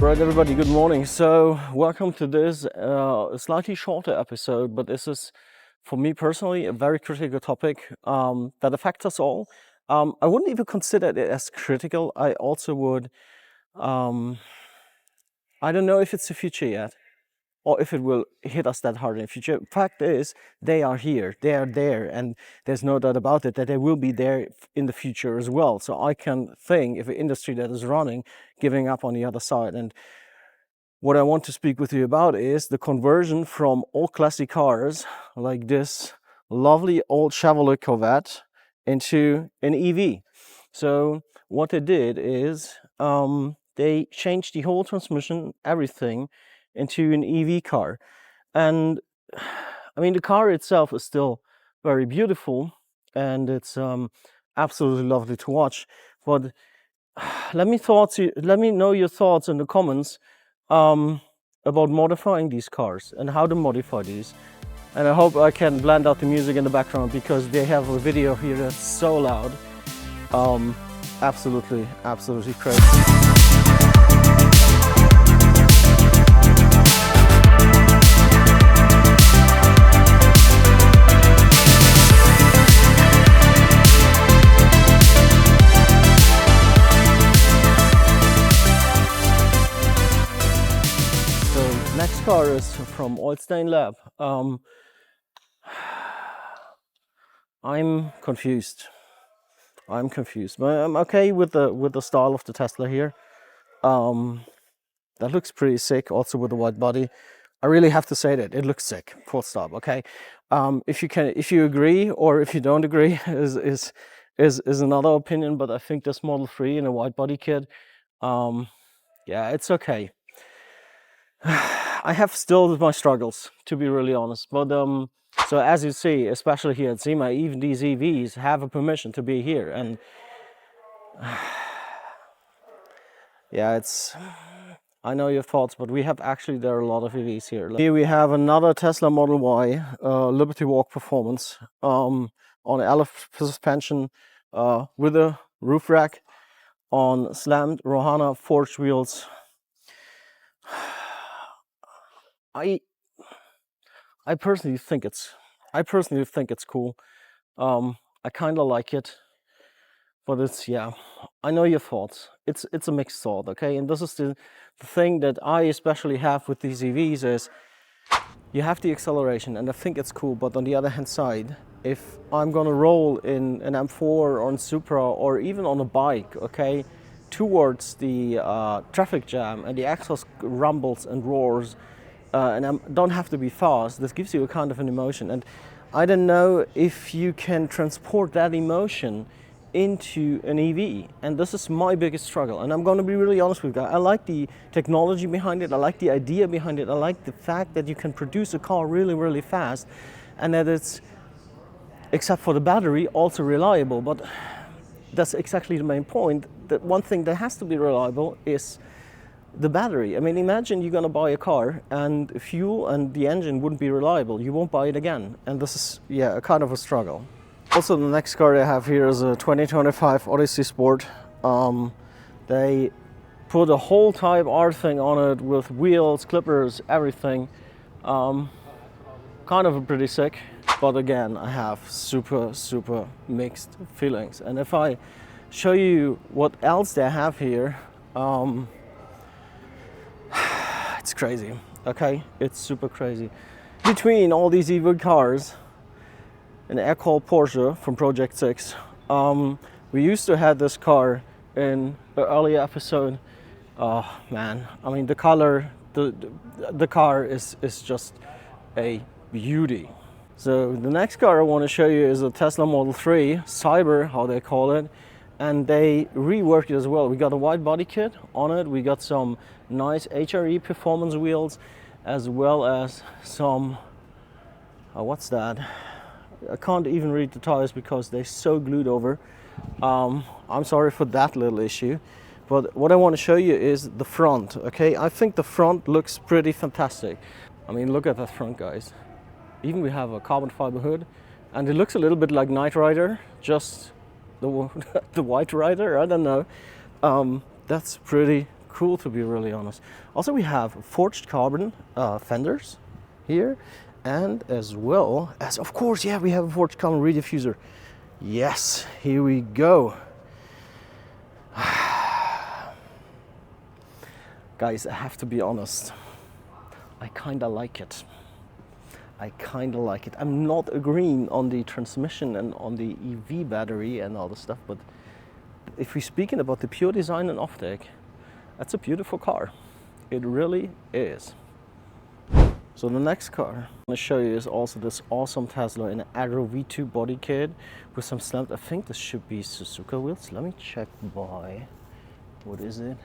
Alright everybody, good morning. So welcome to this slightly shorter episode, but this is for me personally a very critical topic that affects us all. I wouldn't even consider it as critical. I also would, I don't know if it's the future yet, or if it will hit us that hard in the future. Fact is, they are here, they are there, and there's no doubt about it that they will be there in the future as well. So I can think if an industry that is running, giving up on the other side. And what I want to speak with you about is the conversion from old classic cars like this lovely old Chevrolet Corvette into an EV. So what they did is they changed the whole transmission, everything, into an EV car. And I mean, the car itself is still very beautiful and it's absolutely lovely to watch. But let me know your thoughts in the comments about modifying these cars and how to modify these. And I hope I can blend out the music in the background because they have a video here that's so loud. Absolutely crazy. Next car is from Oilstain Lab. I'm confused, but I'm okay with the style of the Tesla here. That looks pretty sick, also with the wide body. I really have to say that it looks sick, full stop. Okay, if you agree or if you don't agree is another opinion. But I think this Model 3 in a wide body kit, yeah, it's okay. I have still my struggles, to be really honest, but so as you see, especially here at SEMA, even these EVs have a permission to be here, and yeah, I know your thoughts, but there are a lot of EVs here. Here we have another Tesla Model Y, Liberty Walk Performance, on LF suspension, with a roof rack, on slammed Rohana forged wheels. I personally think it's cool. I kind of like it, but yeah, I know your thoughts. It's a mixed thought, okay? And this is the thing that I especially have with these EVs is you have the acceleration, and I think it's cool. But on the other hand side, if I'm gonna roll in an M4 or in Supra or even on a bike, okay, towards the traffic jam and the exhaust rumbles and roars. And I don't have to be fast. This gives you a kind of an emotion, and I don't know if you can transport that emotion into an EV, and this is my biggest struggle. And I'm going to be really honest with you. I like the technology behind it, I like the idea behind it, I like the fact that you can produce a car really fast, and that it's, except for the battery, also reliable. But that's exactly the main point. That one thing that has to be reliable is the battery. I mean, imagine you're gonna buy a car and fuel and the engine wouldn't be reliable. You won't buy it again. And this is, yeah, a kind of a struggle. Also, the next car I have here is a 2025 Odyssey Sport. They put a whole Type R thing on it with wheels, clippers, everything. Kind of pretty sick. But again, I have super mixed feelings. And if I show you what else they have here, it's crazy, okay? It's super crazy. Between all these EV cars, an air-cooled Porsche from Project 6, we used to have this car in the earlier episode. Oh man, I mean the color, the car is just a beauty. So the next car I want to show you is a Tesla Model 3 Cyber, how they call it. And they reworked it as well. We got a wide body kit on it. We got some nice HRE performance wheels, as well as some, what's that? I can't even read the tires because they're so glued over. I'm sorry for that little issue. But what I want to show you is the front, okay? I think the front looks pretty fantastic. I mean, look at that front, guys. Even we have a carbon fiber hood, and it looks a little bit like Knight Rider, just the White Rider, I don't know. That's pretty cool, to be really honest. Also, we have forged carbon fenders here, and as well as, of course, yeah, we have a forged carbon rear diffuser. Yes, here we go. Guys, I have to be honest, I kinda like it. I kinda like it. I'm not agreeing on the transmission and on the EV battery and all the stuff, but if we're speaking about the pure design and optic, that's a beautiful car. It really is. So the next car I'm gonna show you is also this awesome Tesla in an Aero V2 body kit with some slammed, I think this should be Suzuka wheels. Let me check by, what is it?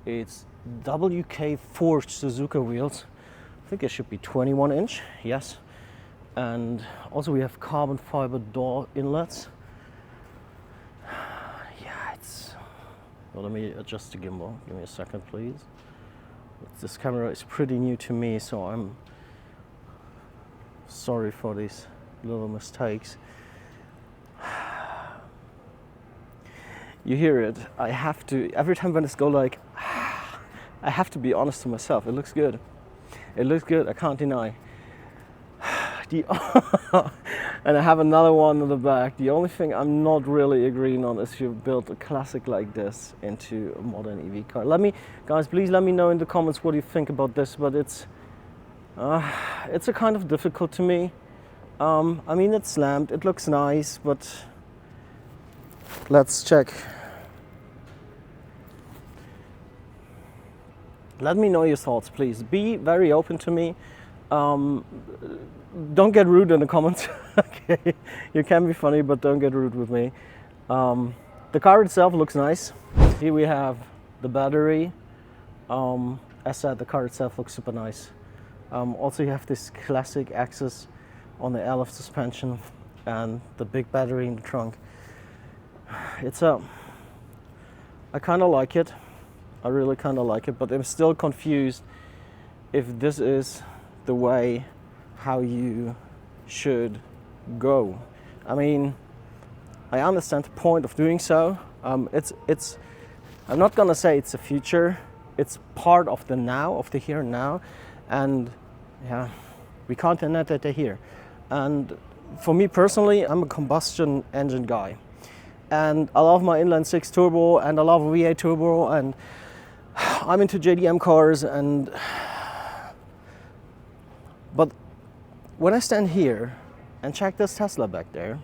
It's WK forged Suzuka wheels. I think it should be 21 inch, yes. And also we have carbon fiber door inlets. Yeah, it's, well, let me adjust the gimbal. Give me a second, please. This camera is pretty new to me, so I'm sorry for these little mistakes. You hear it, I have to, every time when it's go like, I have to be honest to myself, it looks good. It looks good, I can't deny. And I have another one in the back. The only thing I'm not really agreeing on is you build a classic like this into a modern EV car. Guys, please let me know in the comments what you think about this, but it's a kind of difficult to me. I mean, it's slammed, it looks nice, but let's check. Let me know your thoughts, please. Be very open to me. Don't get rude in the comments. Okay, you can be funny, but don't get rude with me. The car itself looks nice. Here we have the battery. As said, the car itself looks super nice. Also, you have this classic axis on the LF suspension and the big battery in the trunk. I kind of like it. I really kind of like it, but I'm still confused if this is the way how you should go. I mean, I understand the point of doing so. I'm not gonna say it's the future. It's part of the now, of the here and now, and yeah, we can't deny that they're here. And for me personally, I'm a combustion engine guy, and I love my inline six turbo, and I love V8 turbo, and I'm into JDM cars, but when I stand here and check this Tesla back there,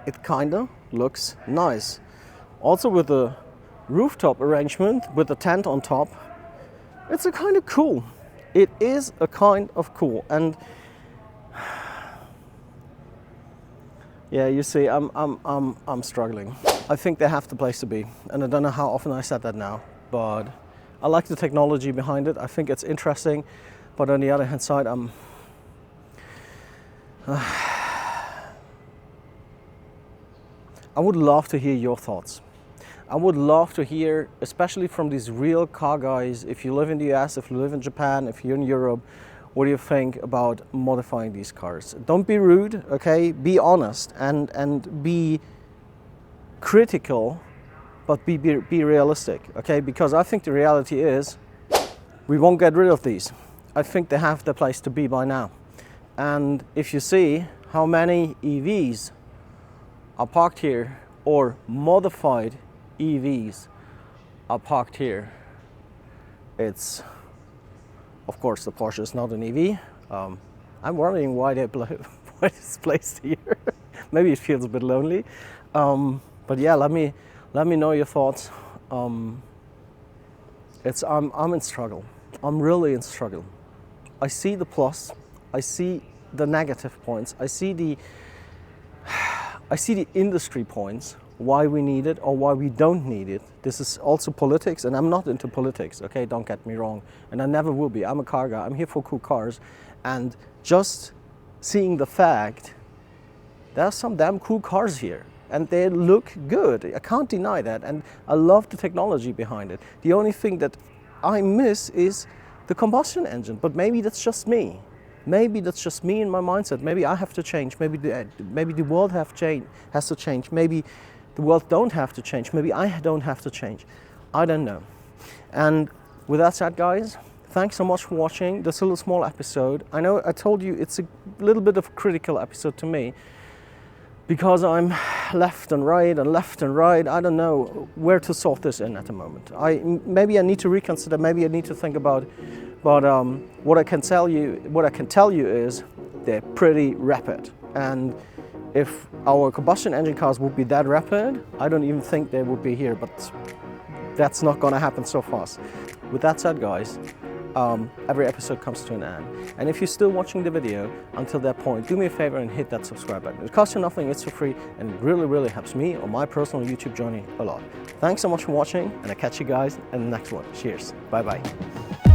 it kinda looks nice. Also with the rooftop arrangement with the tent on top, it's a kind of cool. It is a kind of cool, and yeah, you see, I'm struggling. I think they have the place to be, and I don't know how often I said that now, but I like the technology behind it. I think it's interesting, but on the other hand side, I would love to hear your thoughts. I would love to hear, especially from these real car guys, if you live in the US, if you live in Japan, if you're in Europe, what do you think about modifying these cars? Don't be rude, okay? Be honest and be critical, but be realistic, okay? Because I think the reality is we won't get rid of these. I think they have the place to be by now. And if you see how many EVs are parked here, or modified EVs are parked here, it's, of course, the Porsche is not an EV. I'm wondering why it's placed here. Maybe it feels a bit lonely. But yeah, let me know your thoughts. I'm in struggle. I'm really in struggle. I see the plus. I see the negative points. I see the industry points, why we need it or why we don't need it. This is also politics, and I'm not into politics, okay? Don't get me wrong. And I never will be. I'm a car guy. I'm here for cool cars. And just seeing the fact, there are some damn cool cars here, and they look good. I can't deny that. And I love the technology behind it. The only thing that I miss is the combustion engine, but maybe that's just me. Maybe that's just me in my mindset. Maybe I have to change. Maybe the world has to change. Maybe the world don't have to change. Maybe I don't have to change. I don't know. And with that said, guys, thanks so much for watching this little small episode. I know I told you it's a little bit of a critical episode to me, because I'm left and right. I don't know where to sort this in at the moment. Maybe I need to reconsider. Maybe I need to think about. But what I can tell you is they're pretty rapid. And if our combustion engine cars would be that rapid, I don't even think they would be here. But that's not going to happen so fast. With that said, guys, every episode comes to an end. And if you're still watching the video until that point, do me a favor and hit that subscribe button. It costs you nothing, it's for free, and it really, really helps me on my personal YouTube journey a lot. Thanks so much for watching, and I'll catch you guys in the next one. Cheers. Bye-bye.